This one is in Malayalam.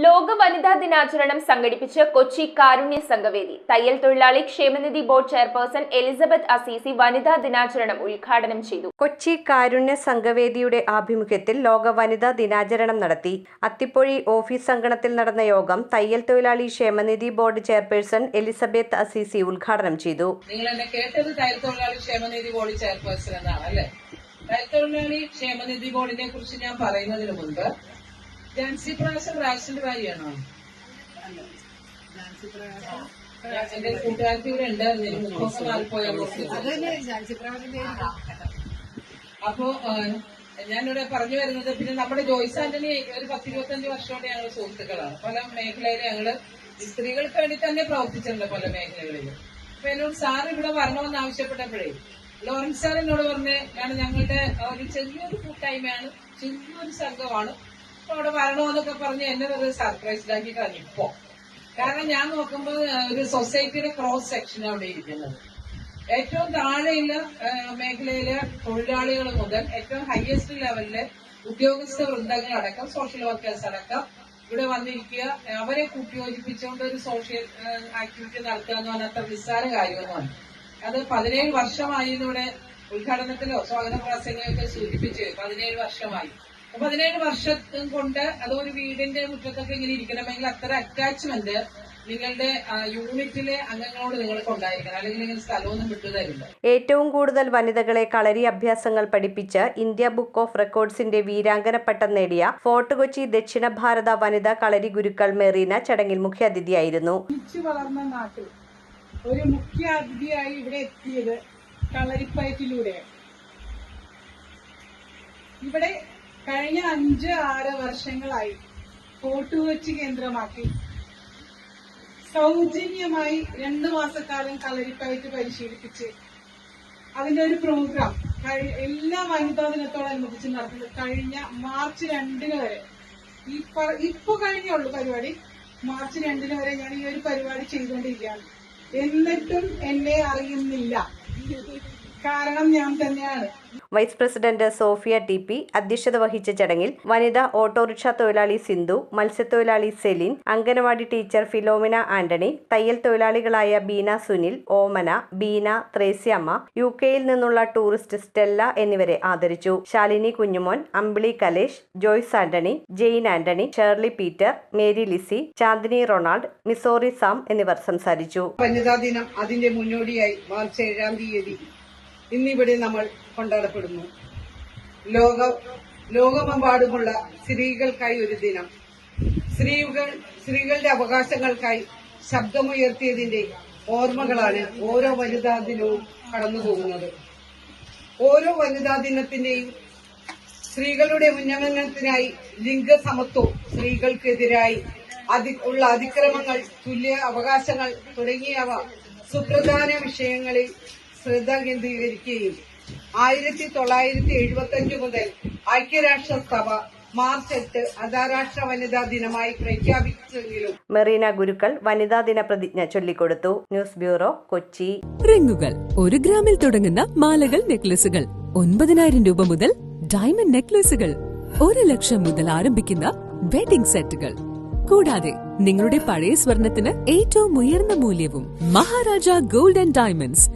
ലോക വനിതാ ദിനാചരണം സംഘടിപ്പിച്ച് കൊച്ചി കാരുണ്യ സംഘവേദി. തയ്യൽ തൊഴിലാളി ക്ഷേമനിധി ബോർഡ് ചെയർപേഴ്സൺ എലിസബത്ത് അസീസി വനിതാ ദിനാചരണം ഉദ്ഘാടനം ചെയ്തു. കൊച്ചി കാരുണ്യ സംഘവേദിയുടെ ആഭിമുഖ്യത്തിൽ ലോക വനിതാ ദിനാചരണം നടത്തി. അത്തിപ്പൊഴി ഓഫീസ് അങ്കണത്തിൽ നടന്ന യോഗം തയ്യൽ തൊഴിലാളി ക്ഷേമനിധി ബോർഡ് ചെയർപേഴ്സൺ എലിസബത്ത് അസീസി ഉദ്ഘാടനം ചെയ്തു. നിങ്ങൾ എന്നെ കേട്ടത് തയ്യൽ തൊഴിലാളി ക്ഷേമനിധി ബോർഡ് ചെയർപേഴ്സൺ എന്നാണ് അല്ലെ? തയ്യൽ തൊഴിലാളി ക്ഷേമനിധി ബോർഡിനെ കുറിച്ച് ഞാൻ പറയുന്നതിന് മുൻപ് ജാൻസി പ്രാവശ്യം റാഷന്റെ ഭാര്യയാണോ? എന്റെ കൂട്ടുകാർക്ക് ഇവിടെ ഉണ്ടായിരുന്നു. അപ്പോ ഞാനിവിടെ പറഞ്ഞു വരുന്നത്, പിന്നെ നമ്മുടെ ജോയ്സ് ആന്റണി ഒരു 10-25 വർഷമായിട്ട് ഞങ്ങൾ സുഹൃത്തുക്കളാണ്. പല മേഖലയിൽ ഞങ്ങള് സ്ത്രീകൾക്ക് വേണ്ടി തന്നെ പ്രവർത്തിച്ചിട്ടുണ്ട് പല മേഖലകളിൽ. അപ്പൊ എന്നോട് സാർ ഇവിടെ വരണമെന്ന് ആവശ്യപ്പെട്ടപ്പോഴേ ലോറൻസ് സാർ എന്നോട് പറഞ്ഞ്, കാരണം ഞങ്ങളുടെ ഒരു ചെറിയൊരു കൂട്ടായ്മയാണ്, ചെറിയൊരു സംഘമാണ്, അവിടെ വരണമെന്നൊക്കെ പറഞ്ഞ് എന്നെ ഒരു സർപ്രൈസിലാക്കി കളഞ്ഞിപ്പോ. കാരണം ഞാൻ നോക്കുമ്പോൾ ഒരു സൊസൈറ്റിയുടെ ക്രോസ് സെക്ഷൻ അവിടെ ഇരിക്കുന്നത്. ഏറ്റവും താഴെയുള്ള മേഖലയിലെ തൊഴിലാളികൾ മുതൽ ഏറ്റവും ഹയസ്റ്റ് ലെവലിലെ ഉദ്യോഗസ്ഥ വൃന്ദങ്ങളടക്കം സോഷ്യൽ വർക്കേഴ്സ് അടക്കം ഇവിടെ വന്നിരിക്കുക. അവരെ കൂട്ടിയോജിപ്പിച്ചുകൊണ്ട് ഒരു സോഷ്യൽ ആക്ടിവിറ്റി നടത്തുക എന്ന് പറഞ്ഞാൽ അത്ര നിസ്സാര കാര്യമൊന്നുമാണ്. അത് 17 വർഷമായി ഇവിടെ ഉദ്ഘാടനത്തിലോ സ്വാഗത പ്രസംഗമൊക്കെ സൂചിപ്പിച്ച് 17 വർഷമായി. 17 വർഷം കൊണ്ട് അതൊരു വീടിന്റെ മുറ്റത്തൊക്കെ ഇങ്ങനെ ഇരിക്കണമെങ്കിൽ അത്ര അറ്റാച്ച്മെന്റ് നിങ്ങളുടെ യൂണിറ്റിലെ അംഗങ്ങളോട് നിങ്ങൾക്ക് ഉണ്ടായിരിക്കണം, അല്ലെങ്കിൽ നിങ്ങൾ സ്ഥലമൊന്നും വിട്ടുതരില്ല. ഏറ്റവും കൂടുതൽ വനിതകളെ കളരി അഭ്യാസങ്ങൾ പഠിപ്പിച്ച് ഇന്ത്യ ബുക്ക് ഓഫ് റെക്കോർഡ്സിന്റെ വീരാങ്കന പട്ടം നേടിയ ഫോർട്ട് കൊച്ചി ദക്ഷിണ ഭാരത വനിതാ കളരി ഗുരുക്കൾ മെറീന ചടങ്ങിൽ മുഖ്യാതിഥിയായിരുന്നു. വളർന്ന നാട്ടിൽ ഒരു മുഖ്യ അതിഥിയായി ഇവിടെ എത്തിയത് കളരിപ്പയറ്റിലൂടെയാണ്. ഇവിടെ കഴിഞ്ഞ 5-6 വർഷങ്ങളായി ഫോർട്ട് കൊച്ചി കേന്ദ്രമാക്കി സൗജന്യമായി 2 മാസക്കാലം കളരിപ്പയറ്റ് പരിശീലിപ്പിച്ച് അതിന്റെ ഒരു പ്രോഗ്രാം എല്ലാ വനിതാ ദിനത്തോടനുബന്ധിച്ച് നടത്തുന്നത് കഴിഞ്ഞ മാർച്ച് 2 വരെ. ഇപ്പൊ കഴിഞ്ഞുള്ളൂ പരിപാടി. മാർച്ച് 2 വരെ ഞാൻ ഈ ഒരു പരിപാടി ചെയ്തുകൊണ്ടിരിക്കുകയാണ്. എന്നിട്ടും എന്നെ അറിയുന്നില്ല. കാരണം ഞാൻ തന്നെയാണ്. വൈസ് പ്രസിഡന്റ് സോഫിയ TP അധ്യക്ഷത വഹിച്ച ചടങ്ങിൽ വനിതാ ഓട്ടോറിക്ഷ തൊഴിലാളി സിന്ധു, മത്സ്യത്തൊഴിലാളി സെലിൻ, അംഗനവാടി ടീച്ചർ ഫിലോമിന ആന്റണി, തയ്യൽ തൊഴിലാളികളായ ബീന സുനിൽ, ഓമന, ബീന, ത്രേസ്യമ്മ, UK-യിൽ നിന്നുള്ള ടൂറിസ്റ്റ് സ്റ്റെല്ല എന്നിവരെ ആദരിച്ചു. Shalini Kunjumon, Ambili Kalesh, Joyce Antony, Jane Antony, Shirley Peter, Mary Lissy, Chandini Ronald, മിസോറി സാം എന്നിവർ സംസാരിച്ചു. വനിതാ ദിനം അതിന്റെ മുന്നോടിയായി മാർച്ച് 7-ാം തീയതി ഇന്നിവിടെ നമ്മൾ കൊണ്ടാടപ്പെടുന്നു. ലോകമെമ്പാടുമുള്ള സ്ത്രീകൾക്കായി ഒരു ദിനം. സ്ത്രീകളുടെ അവകാശങ്ങൾക്കായി ശബ്ദമുയർത്തിയതിന്റെ ഓർമ്മകളാണ് ഓരോ വനിതാ ദിനവും കടന്നുപോകുന്നത്. ഓരോ വനിതാ ദിനത്തിന്റെയും സ്ത്രീകളുടെ ഉന്നമനത്തിനായി ലിംഗസമത്വം, സ്ത്രീകൾക്കെതിരായി ഉള്ള അതിക്രമങ്ങൾ, തുല്യ അവകാശങ്ങൾ തുടങ്ങിയവ സുപ്രധാന വിഷയങ്ങളിൽ ശ്രദ്ധ കേന്ദ്രീകരിക്കുകയും 1975 മുതൽ ഐക്യരാഷ്ട്രസഭ മാർച്ച് 8 അന്താരാഷ്ട്ര വനിതാ ദിനമായി പ്രഖ്യാപിച്ചെങ്കിലും മെറീന ഗുരുക്കൾ വനിതാ ദിന പ്രതിജ്ഞ ചൊല്ലിക്കൊടുത്തു. News bureau, Kochi. റിങ്ങുകൾ 1 ഗ്രാമിൽ തുടങ്ങുന്ന മാലകൾ, നെക്ലസുകൾ 9,000 രൂപ മുതൽ ഡയമണ്ട് നെക്ലസുകൾ 1 ലക്ഷം മുതൽ ആരംഭിക്കുന്ന വെഡിംഗ് സെറ്റുകൾ, കൂടാതെ നിങ്ങളുടെ പഴയ സ്വർണത്തിന് ഏറ്റവും ഉയർന്ന മൂല്യവും. Maharaja gold and diamonds,